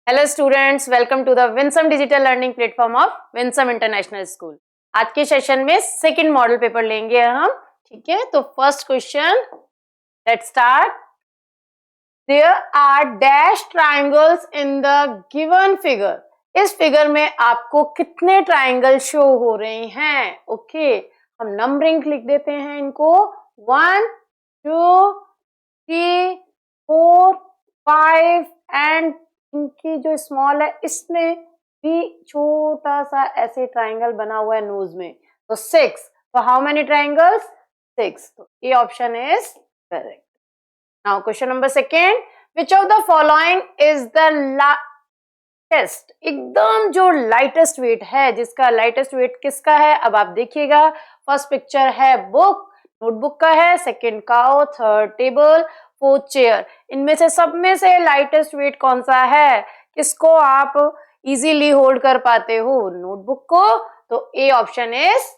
Hello students, welcome to the Winsome digital learning platform of Winsome international school. आज के session में second model paper लेंगे हम। ठीक है, तो first question, let's start. There are dash triangles in the given figure. इस figure में आपको कितने ट्राइंगल शो हो रहे हैं? ओके, हम नंबरिंग लिख देते हैं इनको। 1 2 3 4 5 एंड इनकी जो स्मॉल है इसमें भी छोटा सा ऐसे ट्राइंगल बना हुआ है नोज में, तो 6। तो हाउ मेनी ट्राइंगल्स? 6। तो ए option is correct. Now question number second, which of the following is the lightest? एकदम जो लाइटेस्ट वेट है, जिसका लाइटेस्ट वेट किसका है? अब आप देखिएगा, फर्स्ट पिक्चर है बुक, नोटबुक का है, second cow, third table, fourth chair. इनमें से सब में से लाइटेस्ट वेट कौन सा है? किसको आप इजीली होल्ड कर पाते हो? नोटबुक को। तो ए ऑप्शन इज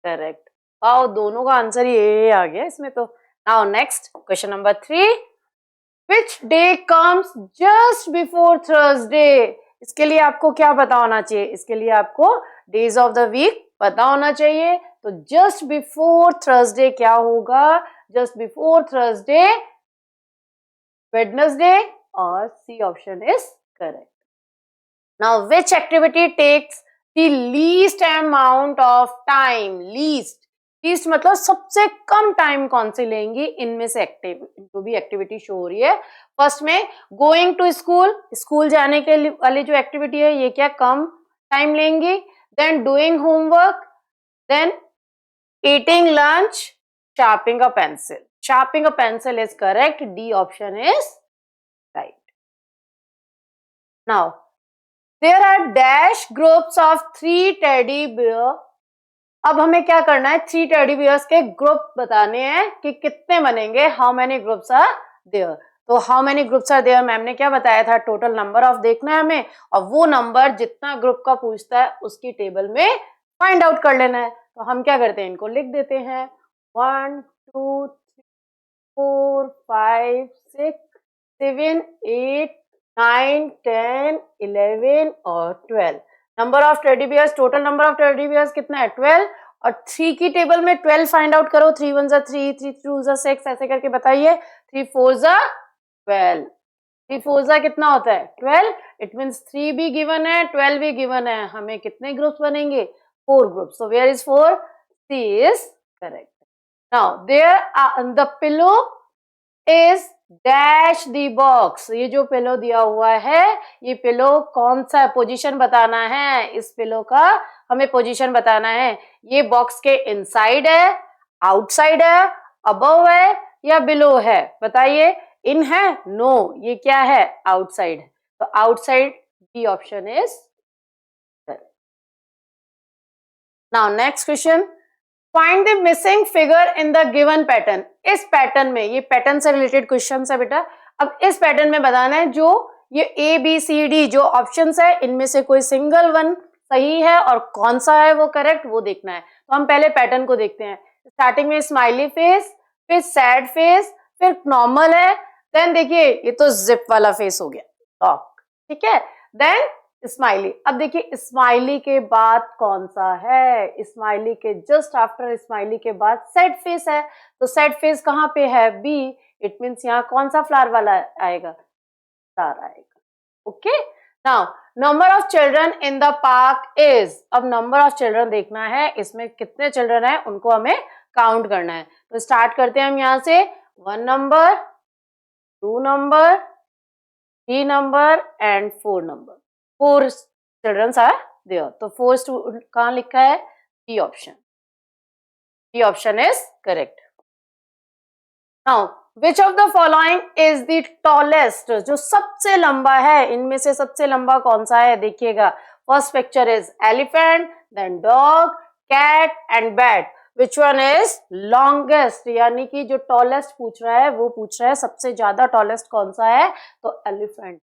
करेक्ट। वाओ, दोनों का आंसर ये आ गया इसमें तो। Now next question number 3, which day comes just before Thursday? इसके लिए आपको क्या पता होना चाहिए? इसके लिए आपको डेज ऑफ द वीक पता होना चाहिए। तो जस्ट बिफोर थर्सडे क्या होगा? जस्ट बिफोर थर्सडे वेडनेसडे, और C option is correct. Now which activity takes the least amount of time? Least मतलब सबसे कम टाइम कौन से लेंगी? इनमें से जो भी एक्टिविटी शो हो रही है, फर्स्ट में गोइंग टू स्कूल, स्कूल जाने के वाली जो एक्टिविटी है ये क्या कम टाइम लेंगी? Then doing homework, then eating lunch, sharping a pencil. Sharping a pencil is correct, D option is right. Now there are dash groups of 3 teddy bear. अब हमें क्या करना है? 3 टेडी बियर्स के ग्रुप बताने हैं कि कितने बनेंगे। How many groups are there? तो how many groups are there ma'am ने क्या बताया था? टोटल नंबर ऑफ देखना है हमें, और वो नंबर जितना ग्रुप का पूछता है उसकी टेबल में फाइंड आउट कर लेना है। तो हम क्या करते हैं, इनको लिख देते हैं। 1 2 3 4 5 6 7 8 9 10 11 और 12। Number of teddy bears, total number of teddy bears कितना है? 12। और 3 की टेबल में 12 फाइंड आउट करो। 3 1 3, 3 2 6, ऐसे करके बताइए। 3 4 12, 3 4 कितना होता है? 12। इट मीन्स 3 भी गिवन है, 12 भी गिवन है। हमें कितने ग्रुप्स बनेंगे? 4 groups. So where is 4? C is correct. Now there the pillow is dash the box. ये जो पिलो दिया हुआ है, ये पिलो कौन सा पोजीशन बताना है? इस पिलो का हमें पोजीशन बताना है। ये बॉक्स के इनसाइड है, आउटसाइड है, अबव है या बिलो है? बताइए। इन है? नो, ये क्या है? आउटसाइड है। तो outside, B option is correct. Now next question, find the missing figure in the given pattern. इस पैटर्न में, ये पैटर्न से रिलेटेड क्वेश्चन है बेटा। अब इस पैटर्न में बताना है जो ये ए बी सी डी जो ऑप्शंस है, इनमें से कोई सिंगल वन सही है और कौन सा है वो करेक्ट, वो देखना है। तो हम पहले पैटर्न को देखते हैं। स्टार्टिंग में स्माइली फेस, फिर सैड फेस, फिर नॉर्मल है, देन देखिए ये तो जिप वाला फेस हो गया, ठीक है। Then smiley. अब देखिए स्माइली के बाद कौन सा है? स्माइली के जस्ट आफ्टर स्माइली के बाद सैड फेस है। तो सैड फेस कहाँ पे है? बी। इट मीन्स यहाँ कौन सा फ्लावर वाला आएगा? स्टार आएगा। Okay. Now number of children in the park is. अब नंबर ऑफ चिल्ड्रन देखना है, इसमें कितने चिल्ड्रन है उनको हमें काउंट करना है। तो स्टार्ट करते हैं हम यहाँ से। 1 number, 2 number, 3 number and 4 number. 4 childrens are there. तो 4 कहाँ लिखा है? B option. B option is correct. Now which of the following is the tallest? जो सबसे लंबा है, इनमें से सबसे लंबा कौन सा है? देखिएगा, first picture is elephant, then dog, cat and bat. Which one is longest? यानी कि जो टॉलेस्ट पूछ रहा है वो पूछ रहा है सबसे ज्यादा टॉलेस्ट कौन सा है? तो एलिफेंट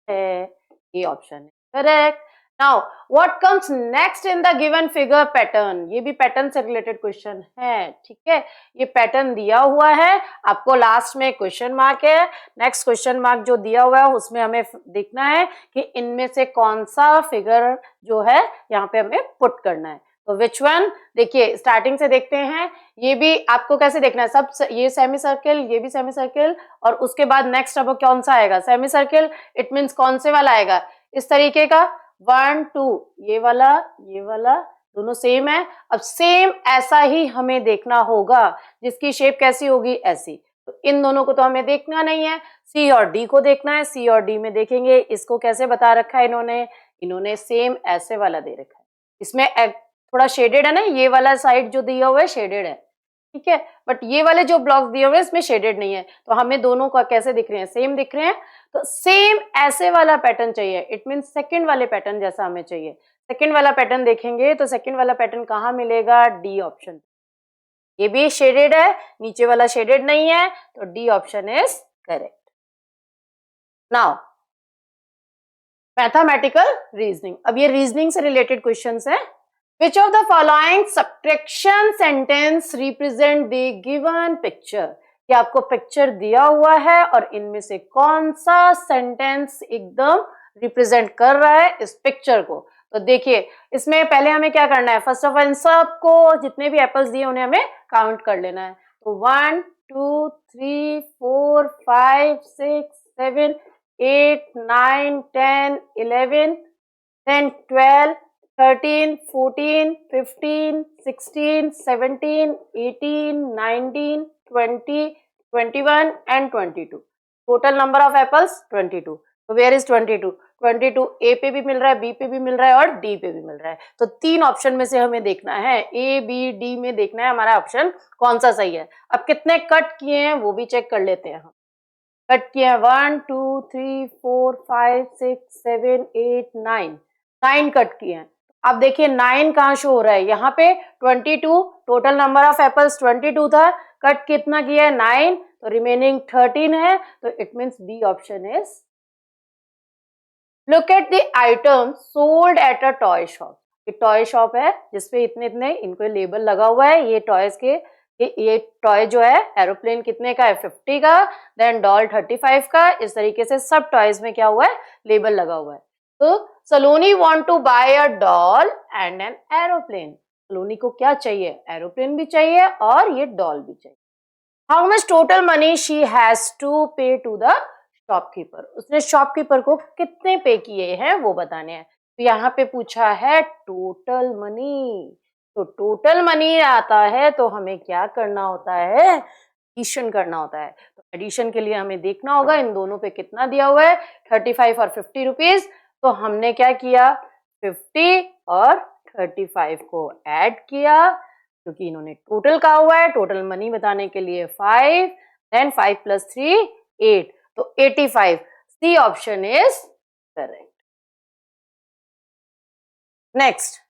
है। ये ऑप्शन है correct. Now what comes next in the given figure? Pattern. ये भी पैटर्न से रिलेटेड क्वेश्चन है, ठीक है। ये पैटर्न दिया हुआ है, आपको लास्ट में क्वेश्चन मार्क है। नेक्स्ट क्वेश्चन मार्क जो दिया हुआ है उसमें हमें देखना है कि इनमें से कौन सा फिगर जो है यहाँ पे हमें पुट करना है। तो विच वन? देखिए स्टार्टिंग से देखते हैं। ये भी आपको कैसे देखना है, सब ये सेमी सर्किल, ये भी सेमी सर्किल, और उसके बाद नेक्स्ट अब कौन सा आएगा? Semi circle. इट मीन्स कौन से वाला आएगा? इस तरीके का 1 2, ये वाला दोनों सेम है। अब सेम ऐसा ही हमें देखना होगा, जिसकी शेप कैसी होगी? ऐसी। तो इन दोनों को तो हमें देखना नहीं है, सी और डी को देखना है। सी और डी में देखेंगे, इसको कैसे बता रखा है इन्होंने सेम ऐसे वाला दे रखा है। इसमें थोड़ा शेडेड है ना, ये वाला साइड जो दिया हुआ है शेडेड है, ठीक है, बट ये वाले जो ब्लॉक्स दिए हुए हैं इसमें शेडेड नहीं है। तो हमें दोनों का कैसे दिख रहे हैं? सेम दिख रहे हैं। तो सेम ऐसे वाला पैटर्न चाहिए, इट मीन सेकंड वाले पैटर्न जैसा हमें चाहिए। सेकंड वाला पैटर्न देखेंगे तो सेकंड वाला पैटर्न कहाँ मिलेगा? D option. ये भी शेडेड है, नीचे वाला शेडेड नहीं है, तो D option is correct. Now mathematical reasoning. अब ये रीजनिंग से रिलेटेड क्वेश्चंस है। Which of the following subtraction sentence represent the given picture? कि आपको पिक्चर दिया हुआ है और इनमें से कौन सा सेंटेंस एकदम रिप्रेजेंट कर रहा है इस पिक्चर को। तो देखिए इसमें पहले हमें क्या करना है, फर्स्ट ऑफ ऑल इन सबको जितने भी एप्पल्स दिए उन्हें हमें काउंट कर लेना है। तो 1 2 3 4 5 6 7 8 9 10 11 then 12 13 14 15 16 17 18 19 20 21 and 22. total number of apples 22. so where is 22? 22 ए पे भी मिल रहा है, बी पे भी मिल रहा है और डी पे भी मिल रहा है। तो तीन ऑप्शन में से हमें देखना है, ए बी डी में देखना है हमारा ऑप्शन कौन सा सही है। अब कितने कट किए हैं वो भी चेक कर लेते हैं हम। कट किए हैं 1 2 3 4 5 6 7 8 9, 9 कट किए हैं। अब देखिए 9 कहाँ शो हो रहा है? यहाँ पे 22, टोटल नंबर ऑफ एप्पल्स 22 था, कट कितना किया है? 9, तो रिमेनिंग 13 है। तो it means B option is. Look at the item sold at a toy shop. ये टॉय शॉप है जिसपे इतने इतने इनको लेबल लगा हुआ है। ये टॉयज के ये टॉय जो है एरोप्लेन कितने का है? 50 का, देन डॉल 35 का। इस तरीके से सब टॉयज में क्या हुआ है? लेबल लगा हुआ है। तो Saloni want to buy a doll and an aeroplane. Saloni को क्या चाहिए? एरोप्लेन भी चाहिए और ये डॉल भी चाहिए। How much total money she has to pay to the shopkeeper. उसने शॉपकीपर को कितने पे किए हैं वो बताने हैं। तो यहाँ पे पूछा है टोटल मनी। तो टोटल मनी आता है तो हमें क्या करना होता है? एडिशन करना होता है। तो एडिशन के लिए हमें देखना होगा इन दोनों पे कितना दिया हुआ है, 35 और 50 रुपीज। तो हमने क्या किया? 50 और 35 को ऐड किया, क्योंकि इन्होंने टोटल कहा हुआ है। टोटल मनी बताने के लिए 5, देन 5 + 3 8, तो 85। C option is correct. Next,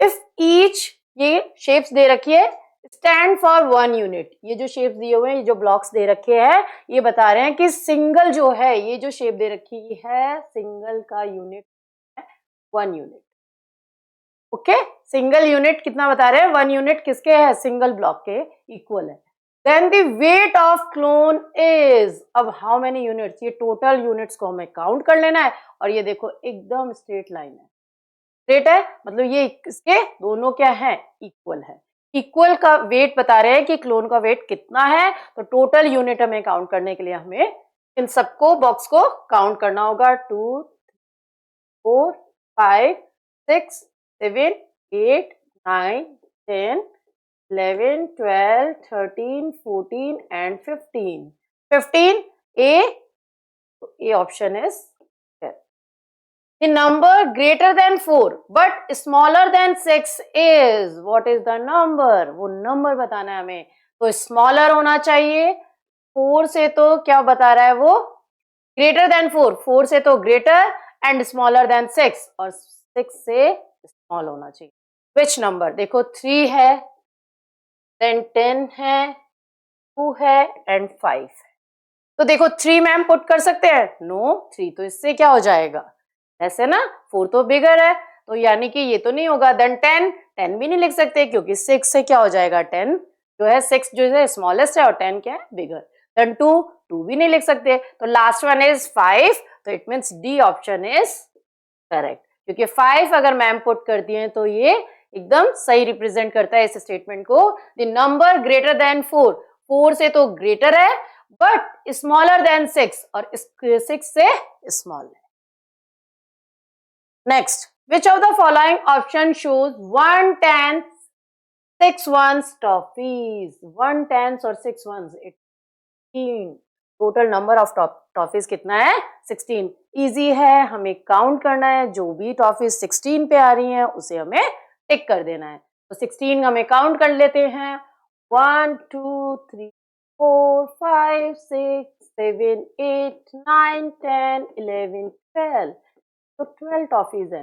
if each, ये शेप्स दे रखी है, स्टैंड फॉर 1 यूनिट। ये जो शेप्स दिए हुए हैं, ये जो ब्लॉक्स दे रखे हैं, ये बता रहे हैं कि सिंगल जो है, ये जो शेप दे रखी है सिंगल का यूनिट है 1 यूनिट। ओके, सिंगल यूनिट कितना बता रहे हैं? 1 यूनिट किसके है? सिंगल ब्लॉक के इक्वल है। Then the weight of clone is. अब हाउ मेनी यूनिट्स? ये टोटल यूनिट्स को हमें काउंट कर लेना है। और ये देखो एकदम स्ट्रेट लाइन है, स्ट्रेट है, मतलब ये इसके दोनों क्या है? इक्वल है। इक्वल का वेट बता रहे हैं कि क्लोन का वेट कितना है। तो टोटल यूनिट हमें काउंट करने के लिए हमें इन सबको बॉक्स को काउंट करना होगा। 2 4 5 6 7 8 9 10 11 12 13 14 and 15। 15 A, A option is correct. The number greater than 4 but smaller than 6 is, what is the number? वो नंबर बताना है हमें। तो स्मॉलर होना चाहिए। 4 से तो क्या बता रहा है वो? ग्रेटर देन 4, 4 से तो ग्रेटर, एंड स्मॉलर देन 6, और 6 से स्मॉल होना चाहिए। Which number? देखो 3 है, देन 10 है, 2 है एंड 5 है। तो देखो 3 मैम पुट कर सकते हैं? नो, 3 तो इससे क्या हो जाएगा? ऐसे ना, 4 तो बिगर है, तो यानी कि ये तो नहीं होगा। देन 10 भी नहीं लिख सकते क्योंकि 6 से क्या हो जाएगा, 10 जो है, 6 जो है स्मॉलेस्ट है और 10 क्या है, बिगर। देन 2 भी नहीं लिख सकते, तो लास्ट वन इज 5, तो it means D option is correct, क्योंकि 5 अगर मैम पुट कर दिए तो ये एकदम सही रिप्रेजेंट करता है इस स्टेटमेंट को। द नंबर ग्रेटर देन 4 से तो ग्रेटर है बट स्मॉलर देन 6 और 6 से स्मॉल है। Next, which of the following option shows 1/10 6 ones toffees. 1/10 और 6 ones, 18। Total number of toffees कितना है, 16। इजी है, हमें काउंट करना है, जो भी टॉफीज 16 पे आ रही हैं उसे हमें टिक कर देना है। तो 16 हमें काउंट कर लेते हैं, 1 2 3 4 5 6 7 8 9 10 11 12, तो 12 टॉफीज है।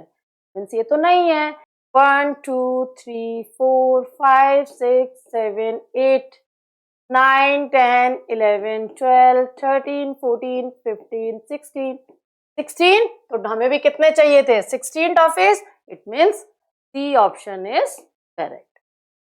मीन्स ये तो नहीं है। 1 2 3 4 5 6 7 8 9 10 11 12 13 14 15 16 16, तो हमें भी कितने चाहिए थे, 16 toffees. It means C option is correct.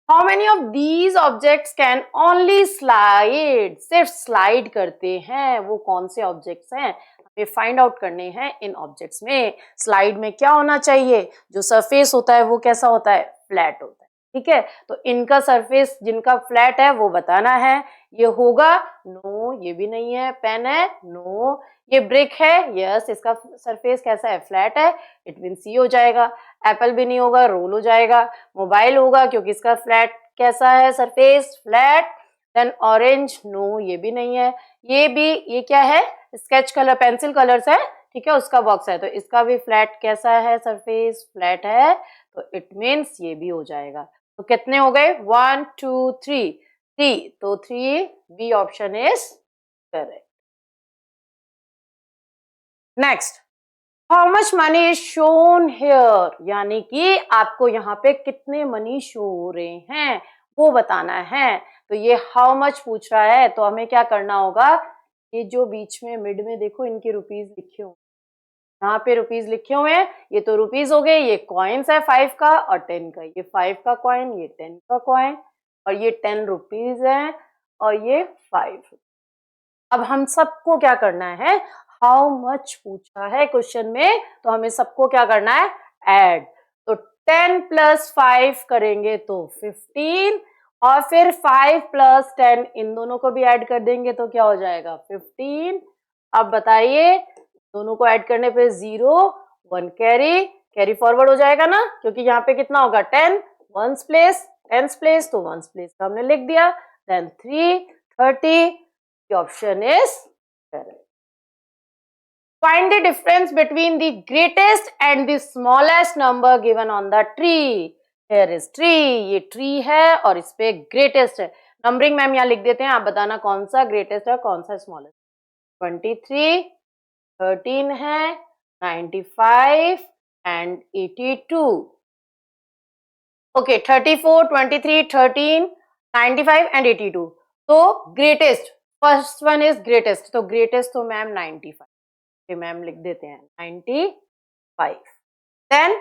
How many of these objects can only slide, सिर्फ स्लाइड करते हैं, वो कौन से ऑब्जेक्ट्स हैं, हमें फाइंड आउट करने हैं इन ऑब्जेक्ट्स में। स्लाइड में क्या होना चाहिए, जो सरफेस होता है वो कैसा होता है, फ्लैट होता है, ठीक है। तो इनका सरफेस जिनका फ्लैट है वो बताना है। ये होगा, नो ये भी नहीं है। पेन है, नो। ये ब्रिक है, यस इसका सरफेस कैसा है, फ्लैट है, इट मीन सी हो जाएगा। एप्पल भी नहीं होगा, रोल हो जाएगा। मोबाइल होगा क्योंकि इसका फ्लैट कैसा है, surface flat. Then orange, no ये भी नहीं है। ये भी, ये क्या है, स्केच कलर पेंसिल कलर्स है, ठीक है, उसका बॉक्स है, तो इसका भी फ्लैट कैसा है, सरफेस फ्लैट है, तो इट मीन्स ये भी हो जाएगा। तो कितने हो गए, 1 2 3 3, तो 3 B option is correct. Next, how much money is shown here, यानी कि आपको यहाँ पे कितने मनी शो हो रहे हैं वो बताना है। तो ये हाउ मच पूछ रहा है, तो हमें क्या करना होगा, ये जो बीच में मिड में देखो इनके रुपीज लिखे हुए, यहाँ पे रुपीज लिखे हुए हैं, ये तो रुपीज हो गए। ये कॉइन्स है 5 का और 10 का, ये 5 का कॉइन, ये 10 का कॉइन, और ये 10 रुपीज है और ये 5। अब हम सबको क्या करना है, हाउ मच पूछा है क्वेश्चन में, तो हमें सबको क्या करना है, ऐड। तो 10 + 5 करेंगे तो 15, और फिर 5 + 10 इन दोनों को भी ऐड कर देंगे तो क्या हो जाएगा, 15। अब बताइए, दोनों को ऐड करने पे 0 1 कैरी फॉरवर्ड हो जाएगा ना, क्योंकि यहाँ पे कितना होगा, 10 वंस प्लेस, टेंस प्लेस, तो वंस प्लेस का हमने लिख दिया। Then 3 30, the option is correct. Find the difference between the greatest and the smallest number given on the tree. Here is tree, ये tree है और इस पे greatest है। नंबरिंग मैम यहाँ लिख देते हैं, आप बताना कौन सा greatest है कौन सा smallest। 23, 13 है, 95 and 82। Okay, 34, 23, 13, 95 and 82। तो greatest, first one is greatest, तो ग्रेटेस्ट तो मैम 95, मैम लिख देते हैं 95। Then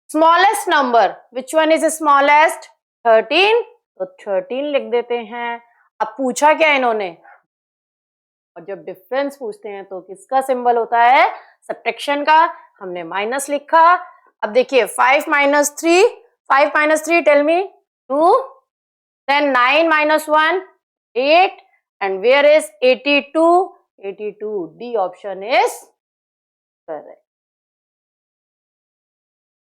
smallest number, which one is smallest, 13, तो 13 लिख देते हैं। अब पूछा क्या इन्होंने, और जब डिफरेंस पूछते हैं तो किसका सिंबल होता है, सब्ट्रैक्शन का, हमने माइनस लिखा। अब देखिए 5 - 3, 5 - 3 tell me 2, then 9 - 1 8, and where is 82, 82, D option is correct.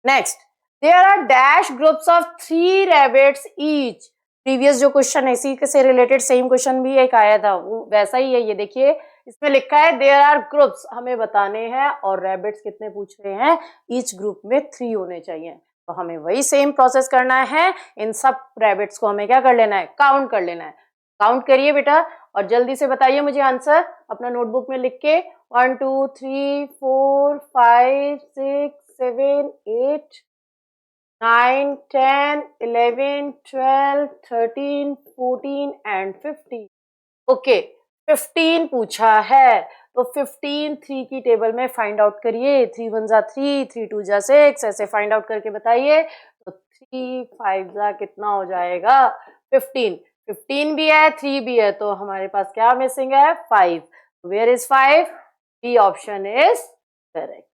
Next, there are dash groups of 3 rabbits each. Previous जो क्वेश्चन इसी से रिलेटेड सेम क्वेश्चन भी एक आया था, वो वैसा ही है। ये देखिए इसमें लिखा है देयर आर ग्रुप्स, हमें बताने हैं, और रैबिट्स कितने पूछ रहे हैं, ईच ग्रुप में 3 होने चाहिए। तो हमें वही सेम प्रोसेस करना है, इन सब रैबिट्स को हमें क्या कर लेना है, काउंट कर लेना है। काउंट करिए बेटा और जल्दी से बताइए मुझे आंसर अपना नोटबुक में लिख के। 1 2 3 4 5 6 7 8 9 10 11 12 13 14 and 15। ओके, 15 पूछा है, तो 15 3 की टेबल में फाइंड आउट करिए। 3 1 जा 3, 3 2 जा 6, ऐसे फाइंड आउट करके बताइए। तो 3 5 जा कितना हो जाएगा 15। 15 भी है, 3 भी है, तो हमारे पास क्या मिसिंग है 5। Where is 5? B option is correct.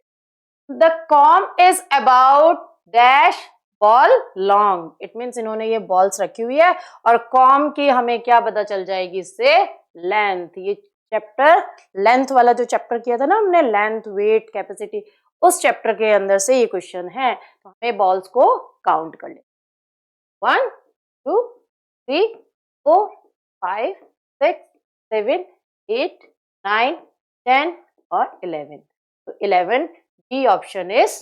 The comb is about dash ball long. It means इन्होंने ये बॉल्स रखी हुई है और कॉम की हमें क्या पता चल जाएगी इससे? लेंथ। ये चैप्टर लेंथ वाला जो चैप्टर किया था ना हमने, लेंथ वेट कैपेसिटी, उस चैप्टर के अंदर से ये क्वेश्चन है। तो हमें बॉल्स को काउंट कर ले। 1 2 3 4 5 6 7 8 9 10 और 11। तो 11 B option is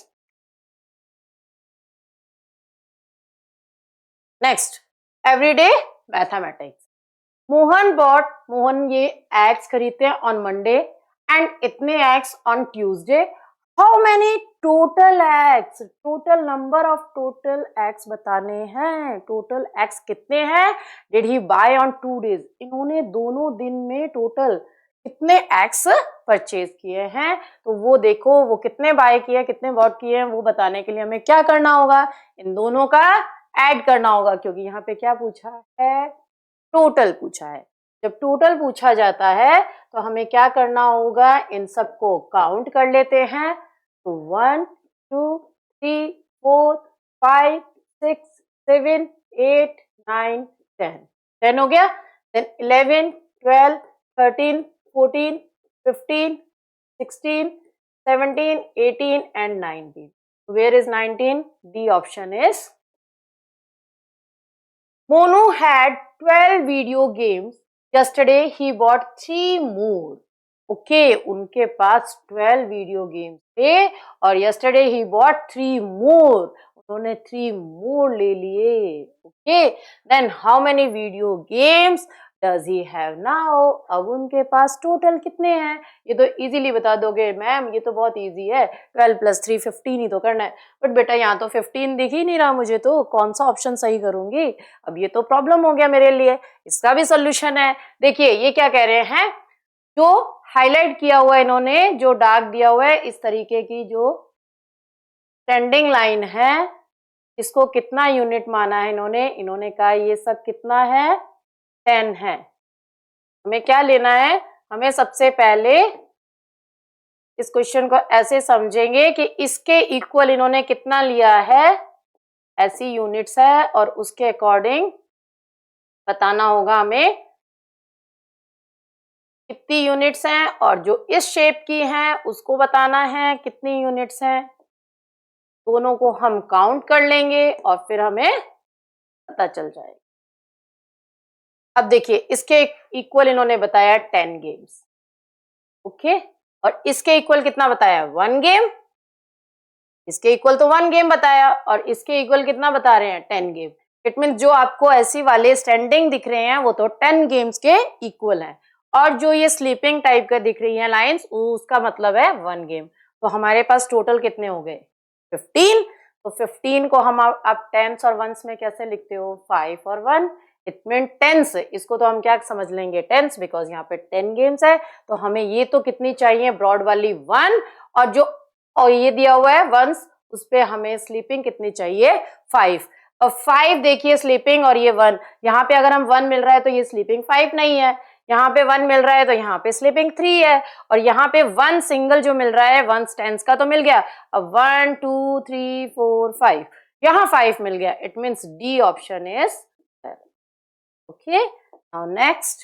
next. Everyday mathematics. Mohan ये eggs खरीदते हैं on Monday and इतने eggs on Tuesday. How many total eggs? Total number of total eggs बताने हैं। Total eggs कितने हैं? Did he buy on 2 days? इन्होंने दोनों दिन में total कितने एग्स परचेज किए हैं, तो वो देखो वो कितने बाय किए, कितने बॉट किए हैं, वो बताने के लिए हमें क्या करना होगा? इन दोनों का ऐड करना होगा, क्योंकि यहाँ पे क्या पूछा है? टोटल पूछा है। जब टोटल पूछा जाता है तो हमें क्या करना होगा? इन सबको काउंट कर लेते हैं। तो 1 2 3 4 5 6 7 8 9 10 10 हो गया। Then 11 12 13 14 15 16 17 18 and 19. Where is 19? The option is Monu had 12 video games. Yesterday he bought 3 more. Okay, उनके पास 12 वीडियो गेम्स थे और yesterday he bought 3 more. उन्होंने 3 more ले लिए. Okay, then how many video games does he have now? अब उनके पास total कितने हैं? ये तो इजीली बता दोगे मैम, ये तो बहुत इजी है, 12 + 3 15 ही तो करना है। बट बेटा यहाँ तो 15 दिख ही नहीं रहा मुझे, तो कौन सा ऑप्शन सही करूंगी? अब ये तो प्रॉब्लम हो गया मेरे लिए। इसका भी सोल्यूशन है। देखिए ये क्या कह रहे हैं, जो हाईलाइट किया हुआ है इन्होंने, जो डार्क दिया हुआ है, इस तरीके की जो स्टैंडिंग लाइन है, इसको कितना यूनिट माना है इन्होंने कहा ये सब कितना है? 10 है। हमें क्या लेना है? हमें सबसे पहले इस क्वेश्चन को ऐसे समझेंगे कि इसके इक्वल इन्होंने कितना लिया है, ऐसी यूनिट्स है, और उसके अकॉर्डिंग बताना होगा हमें कितनी यूनिट्स हैं, और जो इस शेप की हैं उसको बताना है कितनी यूनिट्स हैं। दोनों को हम काउंट कर लेंगे और फिर हमें पता चल जाएगा। अब देखिए इसके इक्वल इन्होंने बताया 10 गेम्स। ओके, और इसके इक्वल कितना बताया? 1 गेम। इसके इक्वल तो 1 गेम बताया, और इसके इक्वल कितना बता रहे हैं? 10 गेम। इट मीन जो आपको ऐसी वाले स्टैंडिंग दिख रहे हैं वो तो 10 गेम्स के इक्वल हैं, और जो ये स्लीपिंग टाइप का दिख रही है लाइंस, उसका मतलब है 1 गेम। तो हमारे पास टोटल कितने हो गए? 15। तो 15 को हम आप टेंस और वंस में कैसे लिखते हो? 5 और 1। It mean tens. इसको तो हम क्या समझ लेंगे? टेंस, बिकॉज यहाँ पे 10 गेम्स है। तो हमें ये तो कितनी चाहिए? ब्रॉड वाली 1, और जो और ये दिया हुआ है वंस, उस पे हमें स्लीपिंग कितनी चाहिए? 5। और 5 देखिए स्लीपिंग, और ये 1, यहाँ पे अगर हम 1 मिल रहा है तो ये स्लीपिंग 5 नहीं है, यहाँ पे 1 मिल रहा है तो यहाँ पे स्लीपिंग 3 है, और यहाँ पे 1 सिंगल जो मिल रहा है 1 टेंस का तो मिल गया। अब 1 2 3 4 5, यहाँ 5 मिल गया। It means D option is okay. Now next,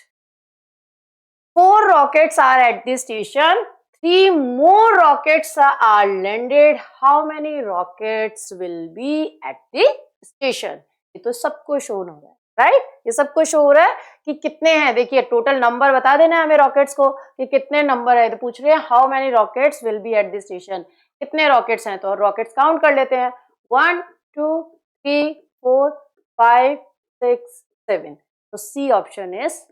4 rockets are at the station. 3 more rockets are landed. How many rockets will be at the station? ये तो सबको शो हो रहा है, राइट? ये सबको शो हो रहा है कि कितने हैं। देखिए टोटल नंबर बता देना है हमें रॉकेट्स को कि कितने नंबर है। तो पूछ रहे हैं how many rockets will be at the station, कितने रॉकेट्स हैं। तो रॉकेट्स काउंट कर लेते हैं। 1 2 3 4 5 6 7। तो C option is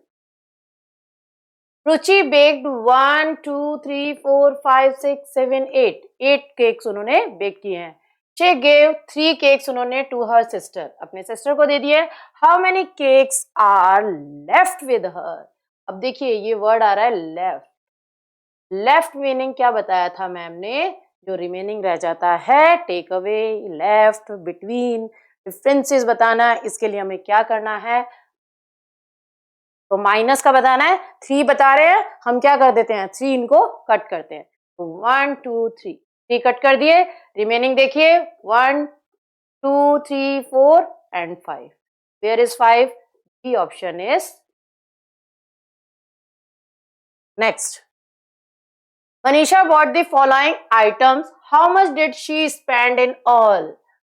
Ruchi baked 1 2 3 4 5 6 7 8 8 cakes उन्होंने बेक किए हैं। शी गेव 3 केक्स उन्होंने टू हर सिस्टर, अपने सिस्टर को दे दिए। How many cakes are left with her? अब देखिए ये वर्ड आ रहा है लेफ्ट। लेफ्ट मीनिंग क्या बताया था मैम ने, जो रिमेनिंग रह जाता है, take away, left, between, differences बताना। इसके लिए हमें क्या करना है, तो माइनस का बताना है। 3 बता रहे हैं, हम क्या कर देते हैं, 3 इनको कट करते हैं। तो 1 2 3, 3 कट कर दिए। रिमेनिंग देखिए 1 2 3 4 and 5। Where is 5? D option is next. Manisha bought the following items. How much did she spend in all?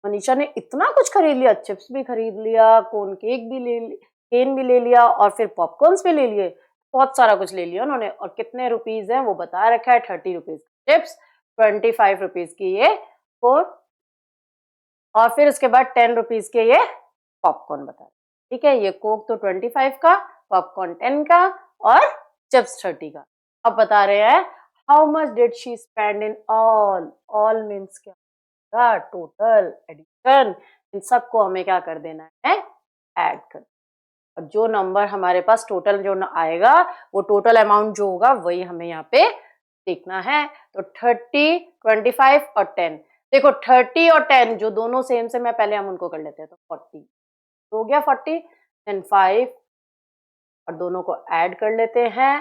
Manisha ने इतना कुछ खरीद लिया, चिप्स भी खरीद लिया, कोन केक भी ले लिया, केन भी ले लिया और फिर पॉपकॉर्न्स भी ले लिए, बहुत सारा कुछ ले लिया उन्होंने। और कितने रुपीज हैं वो बता रखा है, 30 रुपीज चिप्स, 25 रुपीज की ये कोन और फिर उसके बाद 10 रुपीज के ये पॉपकॉर्न बता रहे। ठीक है, ये कोक तो 25 का, पॉपकॉर्न 10 का और चिप्स 30 का। अब बता रहे हैं how much did she spend in all. All means क्या, टोटल, एडिशन। इन सबको हमें क्या कर देना है, ऐड कर। और जो नंबर हमारे पास टोटल जो आएगा, वो टोटल अमाउंट जो होगा वही हमें यहाँ पे देखना है। तो 30, 25 और 10। देखो 30 और 10 जो दोनों सेम से, मैं पहले हम उनको कर लेते हैं। तो 40 हो गया, 40 देन 5 और दोनों को ऐड कर लेते हैं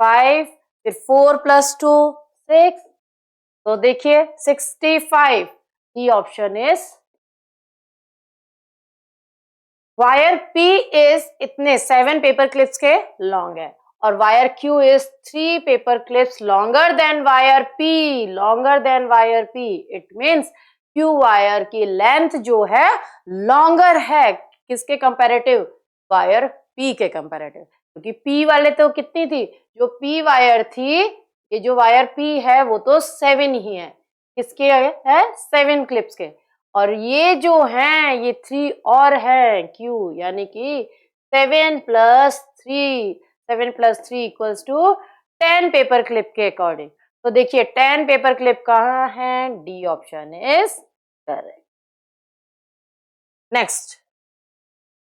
5, फिर 4 + 2 6। तो देखिए 65। D option is wire P is इतने 7 पेपर क्लिप्स के लॉन्ग है और wire Q is 3 paper clips longer than wire P, longer than wire P। It means Q wire की लेंथ जो है लॉन्गर है, किसके कंपैरेटिव, वायर P के कंपैरेटिव। क्योंकि P वाले तो कितनी थी, जो P वायर थी, ये जो वायर P है वो तो 7 ही है, किसके है, 7 क्लिप्स के। और ये जो हैं ये 3 और हैं Q, यानी कि 7 + 3, 7 + 3 = 10 पेपर क्लिप के अकॉर्डिंग। तो देखिए 10 पेपर क्लिप कहाँ है, D option is correct. Next.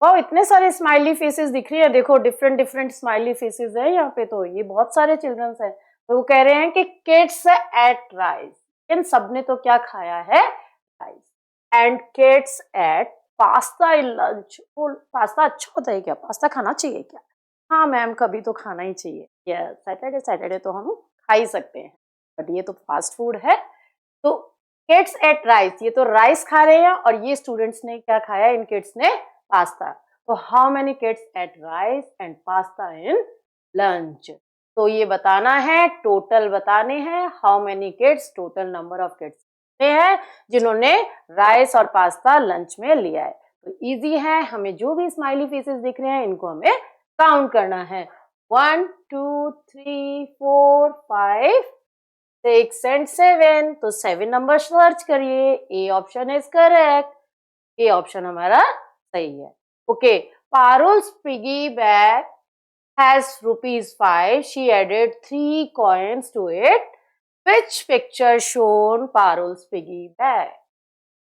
वाह, इतने सारे स्माइली फेसेस दिख रही है, देखो डिफरेंट डिफरेंट स्माइली फेसेस है यहाँ पे। तो ये बहुत सारे चिल्ड्रंस हैं। तो वो कह रहे हैं कि किड्स एट राइस, इन सब ने तो क्या खाया है, rice. And kids at pasta in lunch. Pasta अच्छा होता है क्या, पास्ता खाना चाहिए क्या? हाँ मैम, कभी तो खाना ही चाहिए। यस, सैटरडे सैटरडे तो हम खा ही सकते हैं, बट ये तो फास्ट फूड है। तो किड्स एट राइस, ये तो राइस खा रहे हैं और ये स्टूडेंट्स ने क्या खाया, इन किड्स ने पास्ता। तो how many kids at rice and pasta in lunch. तो ये बताना है, टोटल बताने हैं, how many kids, total number of kids हैं जिन्होंने राइस और पास्ता लंच में लिया है। तो इजी है, हमें जो भी स्माइली फेसेस दिख रहे हैं इनको हमें काउंट करना है। 1 2 3 4 5 6 एंड 7। तो 7 नंबर सर्च करिए, A option is correct, A option हमारा सही है। Okay, Parul's piggy bank has ₹5. She added 3 coins to it. Which picture shown Parul's piggy bank?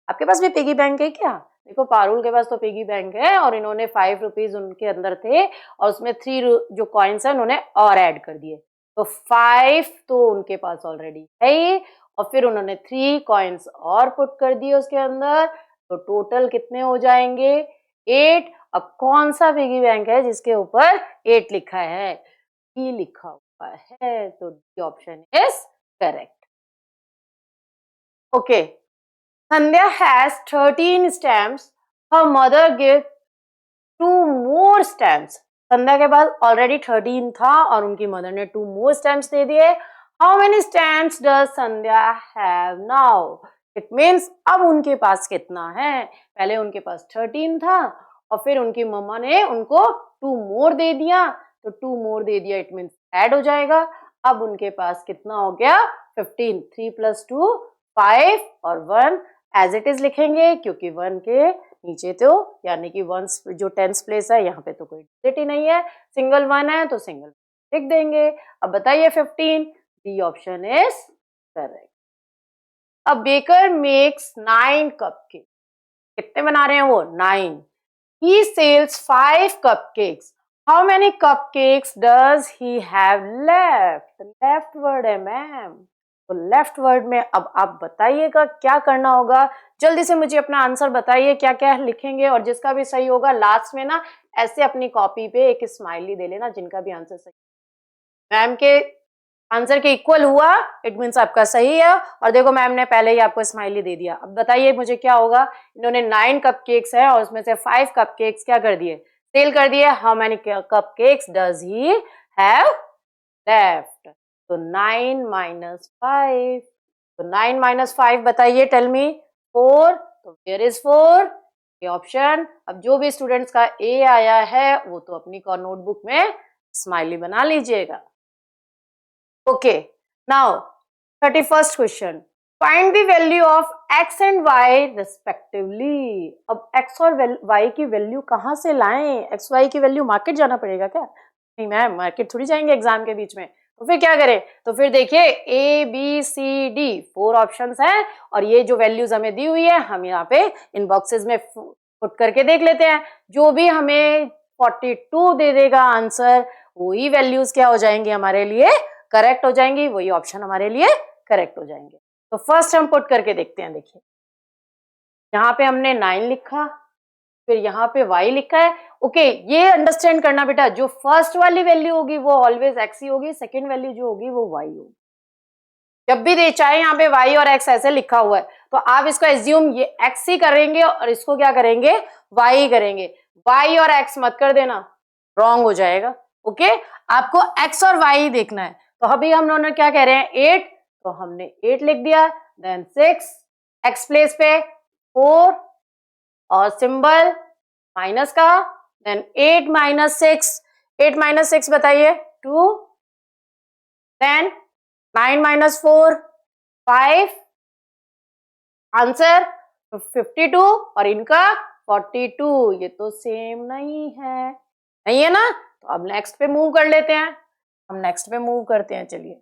आपके पास भी पिगी बैंक है क्या? देखो पारुल के पास तो पिगी बैंक है और इन्होंने 5 रुपीज उनके अंदर थे और उसमें 3 जो कॉइन्स है उन्होंने और ऐड कर दिए। तो 5 तो उनके पास ऑलरेडी है ही और फिर उन्होंने 3 कॉइन्स और पुट कर दिए उसके अंदर। तो टोटल कितने हो जाएंगे, 8। अब कौन सा पिगी बैंक है जिसके ऊपर 8 लिखा है, ई लिखा हुआ है। तो D option is correct. Okay, Sandhya has 13 stamps. Her mother gave 2 more stamps. संध्या के पास ऑलरेडी 13 था और उनकी मदर ने 2 more stamps दे दिए। How many stamps does Sandhya have now? It means अब उनके पास कितना है, पहले उनके पास 13 था और फिर उनकी मम्मा ने उनको 2 more दे दिया। तो 2 more दे दिया, इट मीन्स ऐड हो जाएगा। अब उनके पास कितना हो गया, 15। 3 + 2 5 और 1 एज इट इज लिखेंगे क्योंकि 1 के नीचे तो यानी कि 1 जो 10th प्लेस है यहाँ पे तो कोई डिजिट ही नहीं है, सिंगल 1 है तो सिंगल लिख देंगे। अब बताइए 15, डी ऑप्शन इज करेक्ट। अब बेकर मेक्स 9 कपकेक, कितने बना रहे हैं वो, 9। He sells 5 cupcakes how many cupcakes does he have left, left word है मैम, तो लेफ्ट वर्ड में अब आप बताइएगा क्या करना होगा, जल्दी से मुझे अपना आंसर बताइए क्या क्या लिखेंगे, और जिसका भी सही होगा लास्ट में ना ऐसे अपनी कॉपी पे एक स्माइली दे लेना जिनका भी आंसर सही, मैम के आंसर के इक्वल हुआ इट मीन्स आपका सही है, और देखो मैम ने पहले ही आपको स्माइली दे दिया। अब बताइए मुझे क्या होगा, इन्होंने 9 कप केक्स है और उसमें से 5 कप केक्स क्या कर दिए, सेल कर दिए। How many cupcakes does he have left, तो 9 माइनस 5, तो 9 माइनस 5 बताइए, टेल मी 4, तो वेयर इज 4, ये ऑप्शन। अब जो भी स्टूडेंट्स का ए आया है वो तो अपनी नोटबुक में स्माइली बना लीजिएगा। Okay, now 31st question. Find the value of x and y respectively. अब x और y की वैल्यू कहाँ से लाएं? x y की वैल्यू मार्केट जाना पड़ेगा क्या? नहीं मैम, मार्केट थोड़ी जाएंगे एग्जाम के बीच में, तो फिर क्या करें? तो फिर देखिए A B C D 4 options हैं और ये जो वैल्यूज हमें दी हुई है हम यहाँ पे इन बॉक्सेस में पुट करके देख लेते हैं। जो भी हमें 42 दे देगा आंसर, वही वैल्यूज क्या हो जाएंगे हमारे लिए करेक्ट हो जाएंगी, वही ऑप्शन हमारे लिए करेक्ट हो जाएंगे। तो फर्स्ट हम पुट करके देखते हैं। देखिए यहाँ पे हमने 9 लिखा, फिर यहाँ पे y लिखा है। ओके, ये अंडरस्टैंड करना बेटा, जो फर्स्ट वाली वैल्यू होगी वो ऑलवेज x ही होगी, सेकंड वैल्यू जो होगी वो y होगी। जब भी दे चाहे यहाँ पे y और x ऐसे लिखा हुआ है तो आप इसको एज्यूम ये x ही करेंगे और इसको क्या करेंगे, y ही करेंगे। y और x मत कर देना, रॉन्ग हो जाएगा। ओके, आपको x और y ही देखना है। तो अभी हम दोनों क्या कह रहे हैं 8, तो हमने 8 लिख दिया, देन 6 x प्लेस पे 4 और सिंबल माइनस का, देन 8 माइनस 6, 8 माइनस 6 बताइए 2, देन 9 माइनस 4 5, आंसर 52 और इनका 42, ये तो सेम नहीं है, नहीं है ना। तो अब नेक्स्ट पे मूव कर लेते हैं, हम नेक्स्ट पे मूव करते हैं। चलिए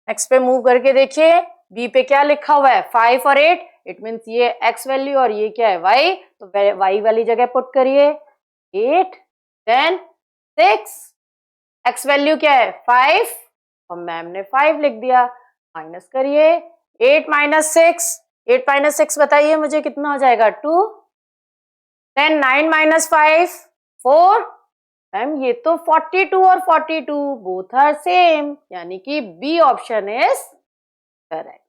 नेक्स्ट पे मूव करके देखिए बी पे क्या लिखा हुआ है 5 और 8, इट मीन्स ये x वैल्यू और ये क्या है y, तो y वाली जगह पुट करिए 8, देन 6, x वैल्यू क्या है 5 और मैम ने 5 लिख दिया, माइनस करिए 8 माइनस 6, 8 माइनस 6 बताइए मुझे कितना हो जाएगा 2, देन 9 माइनस 5 4, मैम ये तो 42 और 42 बोथ आर सेम, यानी कि बी ऑप्शन इज करेक्ट।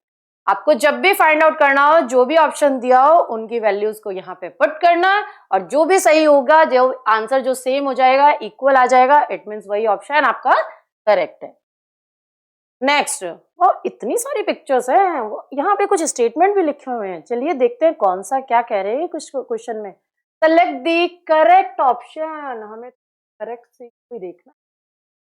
आपको जब भी फाइंड आउट करना हो, जो भी ऑप्शन दिया हो उनकी वैल्यूज को यहाँ पे पुट करना, और जो भी सही होगा, जो आंसर जो सेम हो जाएगा, इक्वल आ जाएगा, इट मीन्स वही ऑप्शन आपका करेक्ट है। नेक्स्ट, वो इतनी सारी पिक्चर्स हैं, यहाँ पे कुछ स्टेटमेंट भी लिखे हुए हैं। चलिए देखते हैं कौन सा क्या कह रहे हैं कुछ क्वेश्चन में। सेलेक्ट द करेक्ट ऑप्शन, हमें करेक्ट से कोई देखना।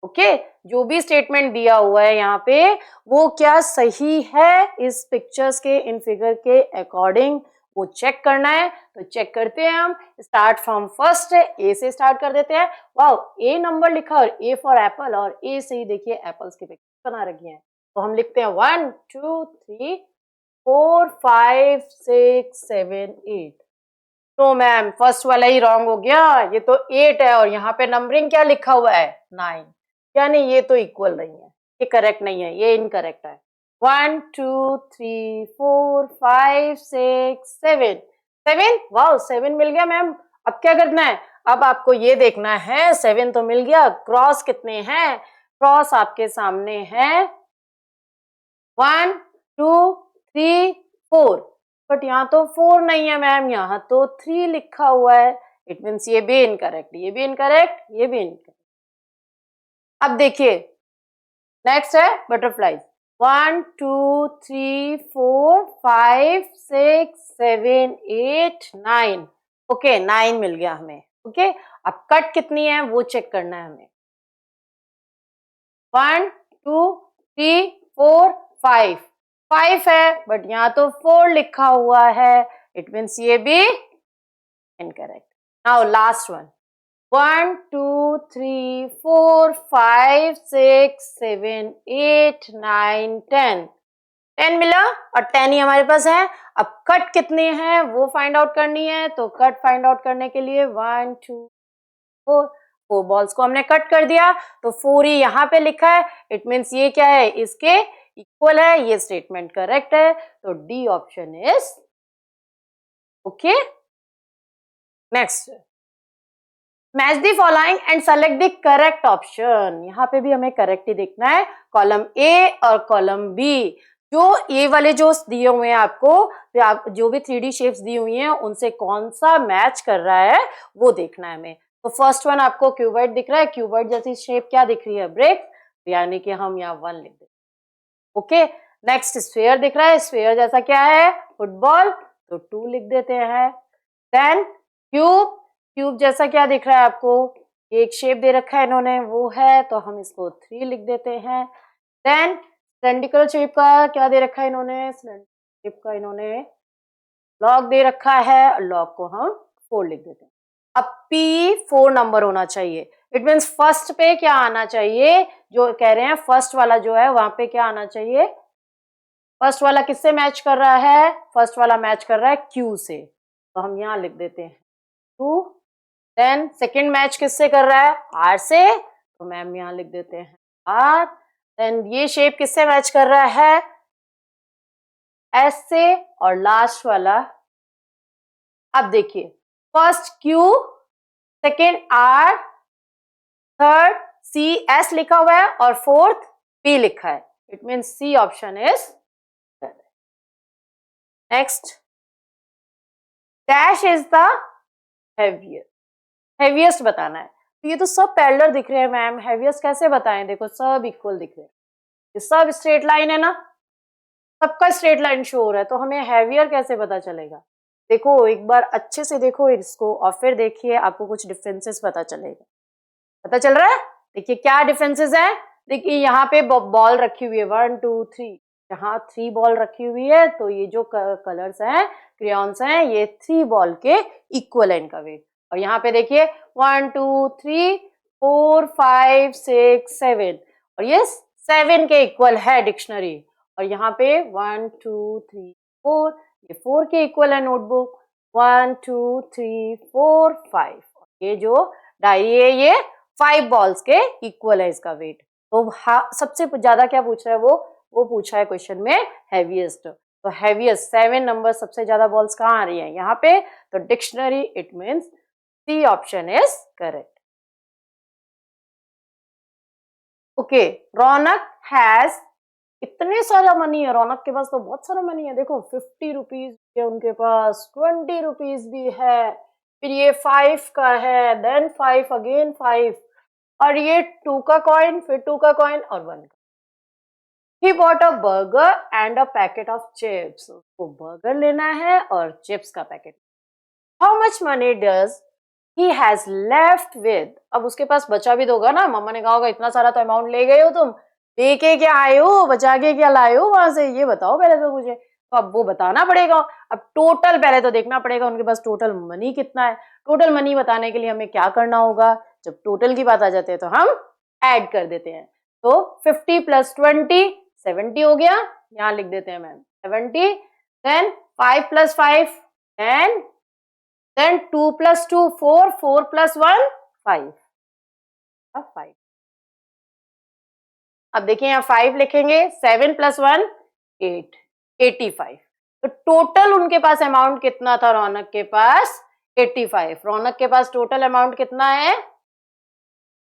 ओके, जो भी स्टेटमेंट दिया हुआ है यहाँ पे वो क्या सही है इस पिक्चर्स के, इन फिगर के अकॉर्डिंग, वो चेक करना है। तो चेक करते हैं हम, स्टार्ट फ्रॉम फर्स्ट, ए से स्टार्ट कर देते हैं। वाओ, ए नंबर लिखा और ए फॉर एप्पल, और ए से ही देखिए एप्पल्स की पिक्चर बना रखी है। तो हम लिखते हैं 1 2 3 4 5 6 7 8। तो मैम फर्स्ट वाला ही रॉन्ग हो गया, ये तो 8 है और यहाँ पे नंबरिंग क्या लिखा हुआ है 9, यानी ये तो इक्वल नहीं है, ये करेक्ट नहीं है, ये इनकरेक्ट है। 1 2 3 4 5 6 7, 7, वाओ 7 मिल गया मैम। अब क्या करना है, अब आपको ये देखना है 7 तो मिल गया, क्रॉस कितने हैं, क्रॉस आपके सामने है 1 2 3 4, बट यहाँ तो 4 नहीं है मैम, यहाँ तो 3 लिखा हुआ है, इट मीन्स ये भी इनकरेक्ट, ये भी इनकरेक्ट, ये भी इनकरेक्ट। अब देखिए नेक्स्ट है बटरफ्लाई, 1 2 3 4 5 6 7 8 9, ओके 9 मिल गया हमें। ओके, अब कट कितनी है वो चेक करना है हमें, 1 2 3 4 5, 5 है बट यहाँ तो 4 लिखा हुआ है, इट मीन्स ये भी इनकरेक्ट। नाउ लास्ट वन, 1 2 3 4 5 6 7 8 9 10, 10 मिला और 10 ही हमारे पास है। अब कट कितने हैं वो फाइंड आउट करनी है, तो कट फाइंड आउट करने के लिए 1 2 4, 4 बॉल्स को हमने कट कर दिया, तो 4 ही यहाँ पे लिखा है, इट मीन्स ये क्या है, इसके इक्वल है, ये स्टेटमेंट करेक्ट है, तो D option is okay. Next, match the following and select the correct option. यहाँ पे भी हमें करेक्ट ही देखना है, कॉलम ए और कॉलम बी। जो ए वाले जो दिए हुए हैं आपको, आप जो भी 3D शेप्स दी हुई हैं उनसे कौन सा मैच कर रहा है वो देखना है हमें। तो फर्स्ट वन आपको क्यूबॉइड दिख रहा है, क्यूबॉइड जैसी शेप क्या दिख रही है, ब्रिक, यानी कि हम यहाँ 1 लिख देते हैं। ओके, नेक्स्ट स्फीयर दिख रहा है, स्फीयर जैसा क्या है, फुटबॉल, तो 2 लिख देते हैं। देन क्यूब, क्यूब जैसा क्या दिख रहा है आपको, एक शेप दे रखा है इन्होंने, वो है, तो हम इसको 3 लिख देते हैं। देन सिलेंड्रिकल शेप का क्या दे रखा है इन्होंने, सिलेंड्रिकल शेप का इन्होंने लॉग दे रखा है, लॉग को हम 4 लिख देते हैं। अब P 4 नंबर होना चाहिए, इट मीन्स फर्स्ट पे क्या आना चाहिए, जो कह रहे हैं फर्स्ट वाला जो है वहां पे क्या आना चाहिए, फर्स्ट वाला किससे मैच कर रहा है, फर्स्ट वाला मैच कर रहा है Q से, तो हम यहाँ लिख देते हैं 2। देन सेकेंड मैच किससे कर रहा है, R से, तो मैम यहाँ लिख देते हैं R। देन ये शेप किससे मैच कर रहा है, S से, और लास्ट वाला, अब देखिए first Q, second R, third C, S लिखा हुआ है, और फोर्थ P लिखा है, it means C option is. Next, dash is the heavier, heaviest बताना है। तो ये तो सब पैरेलल दिख रहे हैं मैम, हेवियस्ट कैसे बताएं, देखो सब इक्वल दिख रहे हैं, ये सब स्ट्रेट लाइन है ना, सबका स्ट्रेट लाइन शो हो रहा है, तो हमें हैवियर कैसे पता चलेगा। देखो एक बार अच्छे से देखो इसको और फिर देखिए, आपको कुछ डिफरेंसेस पता चलेगा, पता चल रहा है। देखिए क्या डिफरेंसेस है, देखिए यहाँ पे बॉल रखी हुई है 1 2 3, यहाँ 3 बॉल रखी हुई है, तो ये जो कलर्स हैं, क्रेयॉन्स हैं, ये 3 बॉल के इक्वल है इनका वेट। और यहाँ पे देखिए 1 2 3 4 5 6 7, और ये 7 के इक्वल है डिक्शनरी, और यहाँ पे 1 2 3 4, ये 4 के इक्वल है नोटबुक, 1 2 3 4 5, ये जो डायरी है ये 5 बॉल्स के इक्वल है इसका वेट। तो सबसे ज्यादा क्या पूछ रहा है वो पूछा है क्वेश्चन में हैवीएस्ट, तो हैवीएस्ट 7 नंबर सबसे ज्यादा बॉल्स कहाँ आ रही है, यहाँ पे, तो dictionary, it means C option is correct. Okay, Raunak has, इतने सारा मनी है रौनक के पास, तो बहुत सारा मनी है, देखो 50 रुपीज है उनके पास, 20 रुपीज भी है, फिर ये 5 का है, देन 5 अगेन 5, और ये 2 का कॉइन, फिर 2 का कॉइन, और 1 का। He bought a burger and a packet of chips. उसको बर्गर लेना है और चिप्स का packet. How much money does he has left with? अब उसके पास बचा भी दोगा ना, मम्मा ने कहा होगा इतना सारा तो अमाउंट ले गए हो तुम, लेके क्या आए हो, बचा के क्या लाए हो वहां से, ये बताओ पहले तो मुझे। तो अब वो बताना पड़ेगा, अब टोटल पहले तो देखना पड़ेगा उनके पास टोटल मनी कितना है। टोटल मनी बताने के लिए हमें क्या करना होगा, जब टोटल की बात आ जाती है तो हम ऐड कर देते हैं। तो 50 + 20 70 हो गया, यहाँ लिख देते हैं मैम 70, देन 5 + 5 10, देन 2 + 2 4, 4 + 1 5, 5। अब देखिए यहाँ 5 लिखेंगे, 7 + 1 8, 85। तो टोटल उनके पास अमाउंट कितना था, रौनक के पास 85। रौनक के पास टोटल अमाउंट कितना है,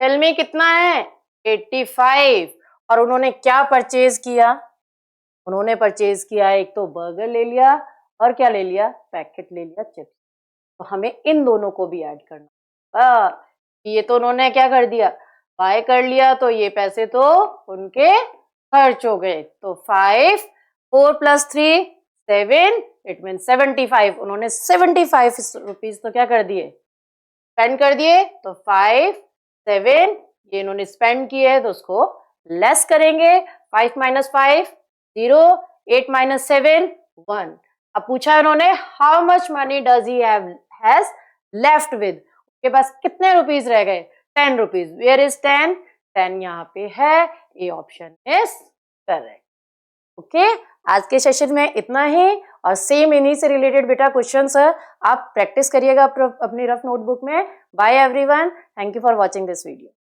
टेल मी कितना है, 85। और उन्होंने क्या परचेज किया, उन्होंने परचेज किया एक तो बर्गर ले लिया, और क्या ले लिया, पैकेट ले लिया चिप्स। तो हमें इन दोनों को भी ऐड करना। ये तो उन्होंने क्या कर दिया, बाय कर लिया, तो ये पैसे तो उनके खर्च हो गए। तो 5 4 + 3 7, इट मीन 75। उन्होंने 75 रुपीज तो क्या कर दिए, स्पेंड कर दिए। तो 5 7 ये इन्होंने स्पेंड किए, तो उसको लेस करेंगे। 5 - 5 0, 8 - 7 1। अब पूछा उन्होंने how much money does he has left with, उसके पास कितने रुपीज रह गए, 10 रुपीज। वेयर इज 10, 10 यहाँ पे है, ए ऑप्शन इज करेक्ट। ओके, आज के सेशन में इतना ही, और सेम इन्हीं से रिलेटेड बेटा क्वेश्चंस है, आप प्रैक्टिस करिएगा अपनी रफ नोटबुक में। Bye everyone, thank you for watching this video.